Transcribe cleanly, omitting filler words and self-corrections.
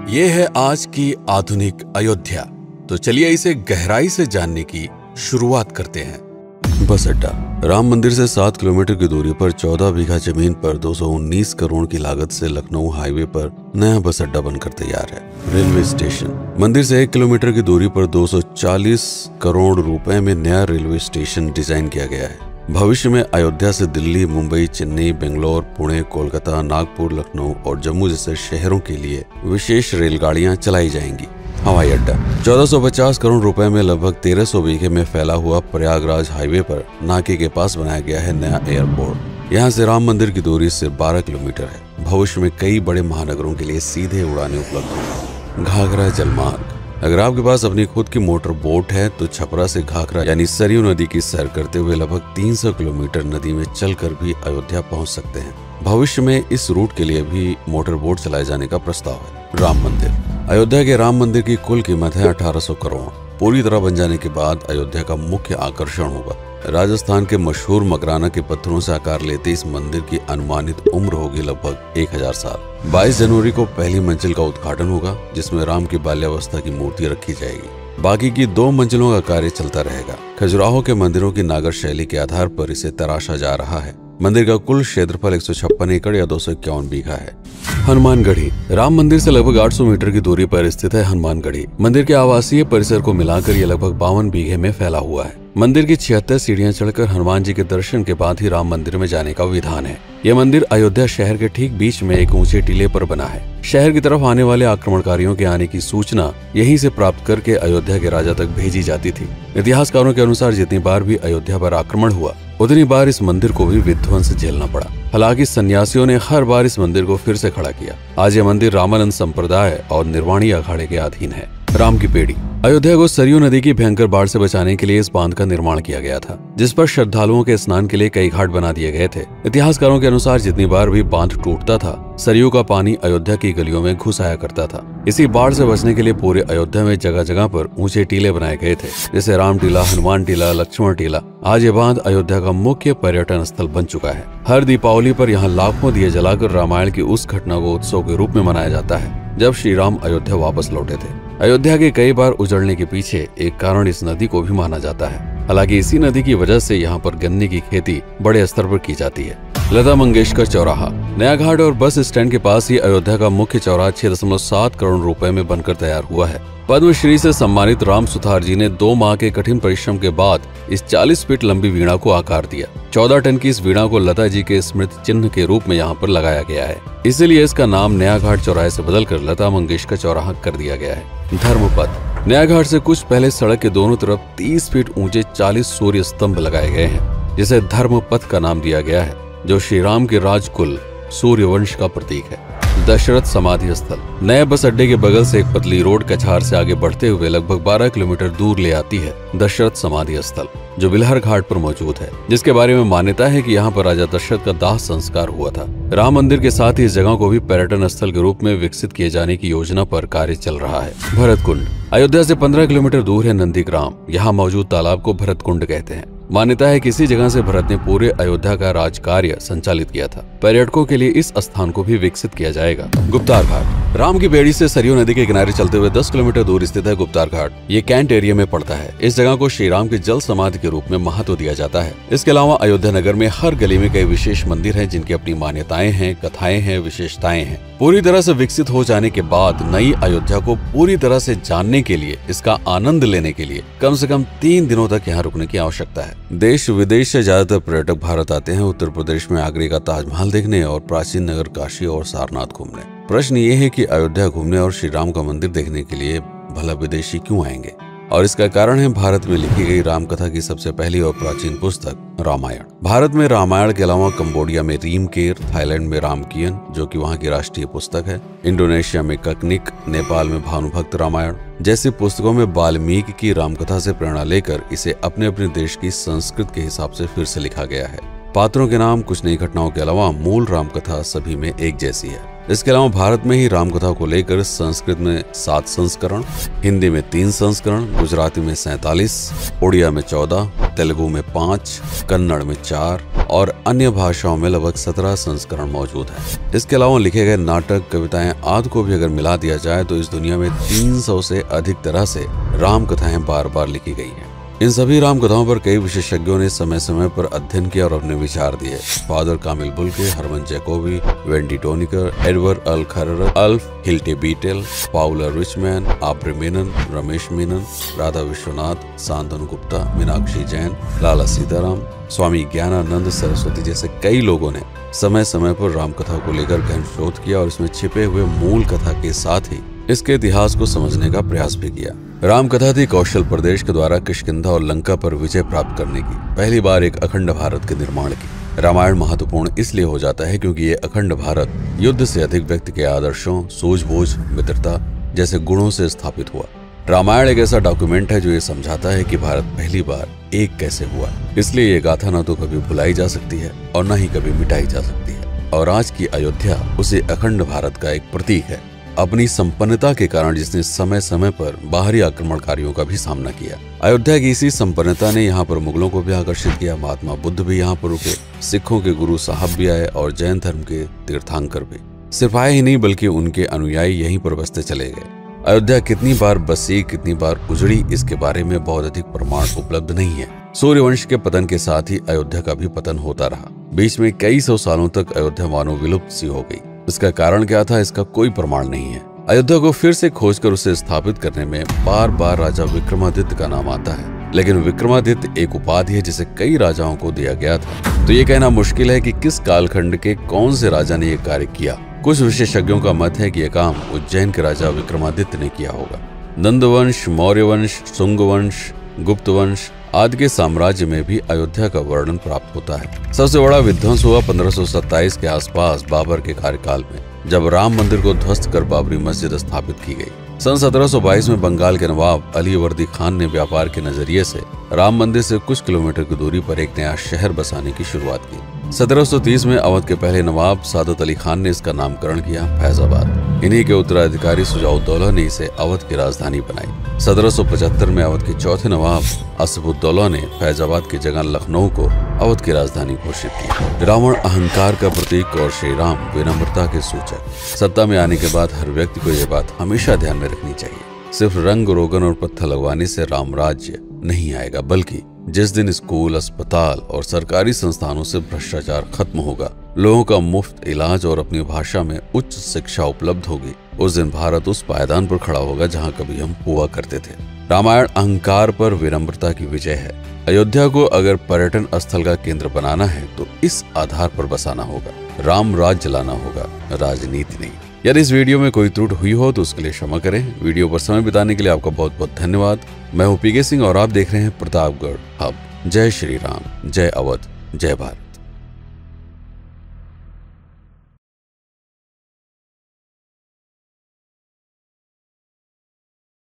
ये है आज की आधुनिक अयोध्या। तो चलिए इसे गहराई से जानने की शुरुआत करते हैं। बस अड्डा राम मंदिर से 7 किलोमीटर की दूरी पर 14 बीघा जमीन पर 219 करोड़ की लागत से लखनऊ हाईवे पर नया बस अड्डा बनकर तैयार है। रेलवे स्टेशन मंदिर से 1 किलोमीटर की दूरी पर 240 करोड़ रुपए में नया रेलवे स्टेशन डिजाइन किया गया है। भविष्य में अयोध्या से दिल्ली, मुंबई, चेन्नई, बेंगलोर, पुणे, कोलकाता, नागपुर, लखनऊ और जम्मू जैसे शहरों के लिए विशेष रेलगाड़ियां चलाई जाएंगी। हवाई अड्डा 1450 करोड़ रुपए में लगभग 1300 बीघे में फैला हुआ प्रयागराज हाईवे पर नाके के पास बनाया गया है नया एयरपोर्ट। यहाँ से राम मंदिर की दूरी सिर्फ 12 किलोमीटर है। भविष्य में कई बड़े महानगरों के लिए सीधे उड़ानें उपलब्ध होंगी। घाघरा जलमार्ग अगर आपके पास अपनी खुद की मोटर बोट है तो छपरा से घाघरा यानी सरयू नदी की सैर करते हुए लगभग 300 किलोमीटर नदी में चलकर भी अयोध्या पहुंच सकते हैं। भविष्य में इस रूट के लिए भी मोटर बोट चलाए जाने का प्रस्ताव है। राम मंदिर अयोध्या के राम मंदिर की कुल कीमत है 1800 करोड़। पूरी तरह बन जाने के बाद अयोध्या का मुख्य आकर्षण होगा। राजस्थान के मशहूर मकराना के पत्थरों से आकार लेते इस मंदिर की अनुमानित उम्र होगी लगभग 1000 साल। 22 जनवरी को पहली मंजिल का उद्घाटन होगा, जिसमें राम की बाल्यावस्था की मूर्ति रखी जाएगी। बाकी की 2 मंजिलों का कार्य चलता रहेगा। खजुराहो के मंदिरों की नागर शैली के आधार पर इसे तराशा जा रहा है। मंदिर का कुल क्षेत्रफल 156 एकड़ या 251 बीघा है। हनुमानगढ़ी राम मंदिर से लगभग 800 मीटर की दूरी पर स्थित है हनुमानगढ़ी। मंदिर के आवासीय परिसर को मिलाकर यह लगभग 52 बीघे में फैला हुआ है। मंदिर की 76 सीढ़ियां चढ़कर हनुमान जी के दर्शन के बाद ही राम मंदिर में जाने का विधान है। यह मंदिर अयोध्या शहर के ठीक बीच में एक ऊंचे टीले पर बना है। शहर की तरफ आने वाले आक्रमणकारियों के आने की सूचना यहीं से प्राप्त करके अयोध्या के राजा तक भेजी जाती थी। इतिहासकारों के अनुसार जितनी बार भी अयोध्या पर आक्रमण हुआ उतनी बार इस मंदिर को भी विध्वंस झेलना पड़ा। हालांकि सन्यासियों ने हर बार इस मंदिर को फिर से खड़ा किया। आज यह मंदिर रामानंद संप्रदाय और निर्वाणी अखाड़े के अधीन है। राम की पेड़ी अयोध्या को सरयू नदी की भयंकर बाढ़ से बचाने के लिए इस बांध का निर्माण किया गया था, जिस पर श्रद्धालुओं के स्नान के लिए कई घाट बना दिए गए थे। इतिहासकारों के अनुसार जितनी बार भी बांध टूटता था, सरयू का पानी अयोध्या की गलियों में घुस आया करता था। इसी बाढ़ से बचने के लिए पूरे अयोध्या में जगह जगह पर ऊंचे टीले बनाए गए थे, जैसे राम टीला, हनुमान टीला, लक्ष्मण टीला। आज ये बांध अयोध्या का मुख्य पर्यटन स्थल बन चुका है। हर दीपावली पर यहाँ लाखों दिए जलाकर रामायण की उस घटना को उत्सव के रूप में मनाया जाता है जब श्री राम अयोध्या वापस लौटे थे। अयोध्या के कई बार उजड़ने के पीछे एक कारण इस नदी को भी माना जाता है। हालांकि इसी नदी की वजह से यहाँ पर गन्ने की खेती बड़े स्तर पर की जाती है। लता मंगेशकर चौराहा नया घाट और बस स्टैंड के पास ही अयोध्या का मुख्य चौराहा 6.7 करोड़ रुपए में बनकर तैयार हुआ है। पद्मश्री से सम्मानित राम सुथार जी ने 2 माह के कठिन परिश्रम के बाद इस 40 फीट लंबी वीणा को आकार दिया। 14 टन की इस वीणा को लता जी के स्मृति चिन्ह के रूप में यहाँ पर लगाया गया है। इसीलिए इसका नाम नया घाट चौराहे से बदलकर लता मंगेशकर चौराहा कर दिया गया है। धर्मपथ नया घाट से कुछ पहले सड़क के दोनों तरफ 30 फीट ऊंचे 40 सूर्य स्तंभ लगाए गए हैं, जिसे धर्मपथ का नाम दिया गया है, जो श्री राम के राजकुल सूर्यवंश का प्रतीक है। दशरथ समाधि स्थल नए बस अड्डे के बगल से एक पतली रोड कछार से आगे बढ़ते हुए लगभग 12 किलोमीटर दूर ले आती है दशरथ समाधि स्थल, जो बिलहर घाट पर मौजूद है, जिसके बारे में मान्यता है कि यहाँ पर राजा दशरथ का दाह संस्कार हुआ था। राम मंदिर के साथ ही इस जगह को भी पर्यटन स्थल के रूप में विकसित किए जाने की योजना पर कार्य चल रहा है। भरत कुंड अयोध्या से 15 किलोमीटर दूर है नंदीग्राम। यहाँ मौजूद तालाब को भरत कुंड कहते हैं। मान्यता है कि इसी जगह से भरत ने पूरे अयोध्या का राजकार्य संचालित किया था। पर्यटकों के लिए इस स्थान को भी विकसित किया जाएगा। गुप्तार घाट राम की बेड़ी से सरयू नदी के किनारे चलते हुए 10 किलोमीटर दूर स्थित है गुप्तार घाट। ये कैंट एरिया में पड़ता है। इस जगह को श्री राम के जल समाधि के रूप में महत्व दिया जाता है। इसके अलावा अयोध्या नगर में हर गली में कई विशेष मंदिर हैं, जिनकी अपनी मान्यताएं हैं, कथाएं हैं, विशेषताएं हैं। पूरी तरह से विकसित हो जाने के बाद नई अयोध्या को पूरी तरह से जानने के लिए, इसका आनंद लेने के लिए कम से कम 3 दिनों तक यहाँ रुकने की आवश्यकता है। देश विदेश से ज्यादातर पर्यटक भारत आते हैं उत्तर प्रदेश में आगरे का ताजमहल देखने और प्राचीन नगर काशी और सारनाथ घूमने। प्रश्न ये है कि अयोध्या घूमने और श्री राम का मंदिर देखने के लिए भला विदेशी क्यों आएंगे? और इसका कारण है भारत में लिखी गई राम कथा की सबसे पहली और प्राचीन पुस्तक रामायण। भारत में रामायण के अलावा कंबोडिया में रीमकेर, थाईलैंड में रामकियन जो कि वहाँ की राष्ट्रीय पुस्तक है, इंडोनेशिया में ककनिक, नेपाल में भानुभक्त रामायण जैसी पुस्तकों में वाल्मीकि की रामकथा से प्रेरणा लेकर इसे अपने अपने देश की संस्कृति के हिसाब से फिर से लिखा गया है। पात्रों के नाम, कुछ नई घटनाओं के अलावा मूल रामकथा सभी में एक जैसी है। इसके अलावा भारत में ही रामकथा को लेकर संस्कृत में 7 संस्करण, हिंदी में 3 संस्करण, गुजराती में 47, उड़िया में 14, तेलुगु में 5, कन्नड़ में 4 और अन्य भाषाओं में लगभग 17 संस्करण मौजूद है। इसके अलावा लिखे गए नाटक, कविताएं आदि को भी अगर मिला दिया जाए तो इस दुनिया में 300 से अधिक तरह से राम कथाएं बार बार लिखी गई हैं। इन सभी राम कथाओं पर कई विशेषज्ञों ने समय समय पर अध्ययन किया और अपने विचार दिए। Father Camille Bulcke, Hermann Jacobi, Wendy Doniger, Edward अल खरर, Alf Hiltebeitel, Paula Richman, Aubrey Menen, Ramesh Menon, Radha Vishwanath, Shantanu Gupta, Meenakshi Jain, Lala Sitaram, Swami Gyanananda Saraswati जैसे कई लोगों ने समय समय पर रामकथा को लेकर गहन शोध किया और इसमें छिपे हुए मूल कथा के साथ ही इसके इतिहास को समझने का प्रयास भी किया। रामकथा थी कौशल प्रदेश के द्वारा किष्किंधा और लंका पर विजय प्राप्त करने की पहली बार एक अखंड भारत के निर्माण की। रामायण महत्वपूर्ण इसलिए हो जाता है क्योंकि ये अखंड भारत युद्ध से अधिक व्यक्ति के आदर्शों, सूझबूझ, मित्रता जैसे गुणों से स्थापित हुआ। रामायण एक ऐसा डॉक्यूमेंट है जो ये समझाता है कि भारत पहली बार एक कैसे हुआ। इसलिए ये गाथा न तो कभी भुलाई जा सकती है और न ही कभी मिटाई जा सकती है। और आज की अयोध्या उसी अखंड भारत का एक प्रतीक है, अपनी संपन्नता के कारण जिसने समय समय पर बाहरी आक्रमणकारियों का भी सामना किया। अयोध्या की इसी संपन्नता ने यहाँ पर मुगलों को भी आकर्षित किया। महात्मा बुद्ध भी यहाँ पर रुके, सिखों के गुरु साहब भी आए और जैन धर्म के तीर्थंकर भी। सिर्फ आए ही नहीं बल्कि उनके अनुयायी यहीं पर बसते चले गए। अयोध्या कितनी बार बसी, कितनी बार उजड़ी, इसके बारे में बहुत अधिक प्रमाण उपलब्ध नहीं है। सूर्यवंश के पतन के साथ ही अयोध्या का भी पतन होता रहा। बीच में कई सौ सालों तक अयोध्या मानो विलुप्त सी हो गई। इसका कारण क्या था, इसका कोई प्रमाण नहीं है। अयोध्या को फिर से खोजकर उसे स्थापित करने में बार बार राजा विक्रमादित्य का नाम आता है, लेकिन विक्रमादित्य एक उपाधि है जिसे कई राजाओं को दिया गया था। तो ये कहना मुश्किल है कि किस कालखंड के कौन से राजा ने यह कार्य किया। कुछ विशेषज्ञों का मत है कि यह काम उज्जैन के राजा विक्रमादित्य ने किया होगा। नंदवंश, मौर्यवंश, शुंगवंश, गुप्तवंश आदि के साम्राज्य में भी अयोध्या का वर्णन प्राप्त होता है। सबसे बड़ा विध्वंस हुआ 1527 के आसपास बाबर के कार्यकाल में, जब राम मंदिर को ध्वस्त कर बाबरी मस्जिद स्थापित की गई। सन 1722 में बंगाल के नवाब अली वर्दी खान ने व्यापार के नजरिए से राम मंदिर से कुछ किलोमीटर की दूरी पर एक नया शहर बसाने की शुरुआत की। 1730 में अवध के पहले नवाब सादत अली खान ने इसका नामकरण किया फैजाबाद। इन्हीं के उत्तराधिकारी सुजाउद्दौला ने इसे अवध की राजधानी बनाई। 1775 में अवध के चौथे नवाब असफुद्दौला ने फैजाबाद की जगह लखनऊ को अवध की राजधानी घोषित की। रावण अहंकार का प्रतीक और श्री राम विनम्रता के सूचक। सत्ता में आने के बाद हर व्यक्ति को यह बात हमेशा ध्यान में रखनी चाहिए, सिर्फ रंग रोगन और पत्थर लगवाने से राम राज्य नहीं आएगा, बल्कि जिस दिन स्कूल, अस्पताल और सरकारी संस्थानों से भ्रष्टाचार खत्म होगा, लोगों का मुफ्त इलाज और अपनी भाषा में उच्च शिक्षा उपलब्ध होगी, उस दिन भारत उस पायदान पर खड़ा होगा जहां कभी हम हुआ करते थे। रामायण अहंकार पर विनम्रता की विजय है। अयोध्या को अगर पर्यटन स्थल का केंद्र बनाना है तो इस आधार पर बसाना होगा, राम राज चलाना होगा, राजनीति नहीं। यदि इस वीडियो में कोई त्रुटि हुई हो तो उसके लिए क्षमा करें। वीडियो पर समय बिताने के लिए आपका बहुत बहुत धन्यवाद। मैं हूं पीके सिंह और आप देख रहे हैं प्रतापगढ़ हब। जय श्री राम, जय अवध, जय भारत।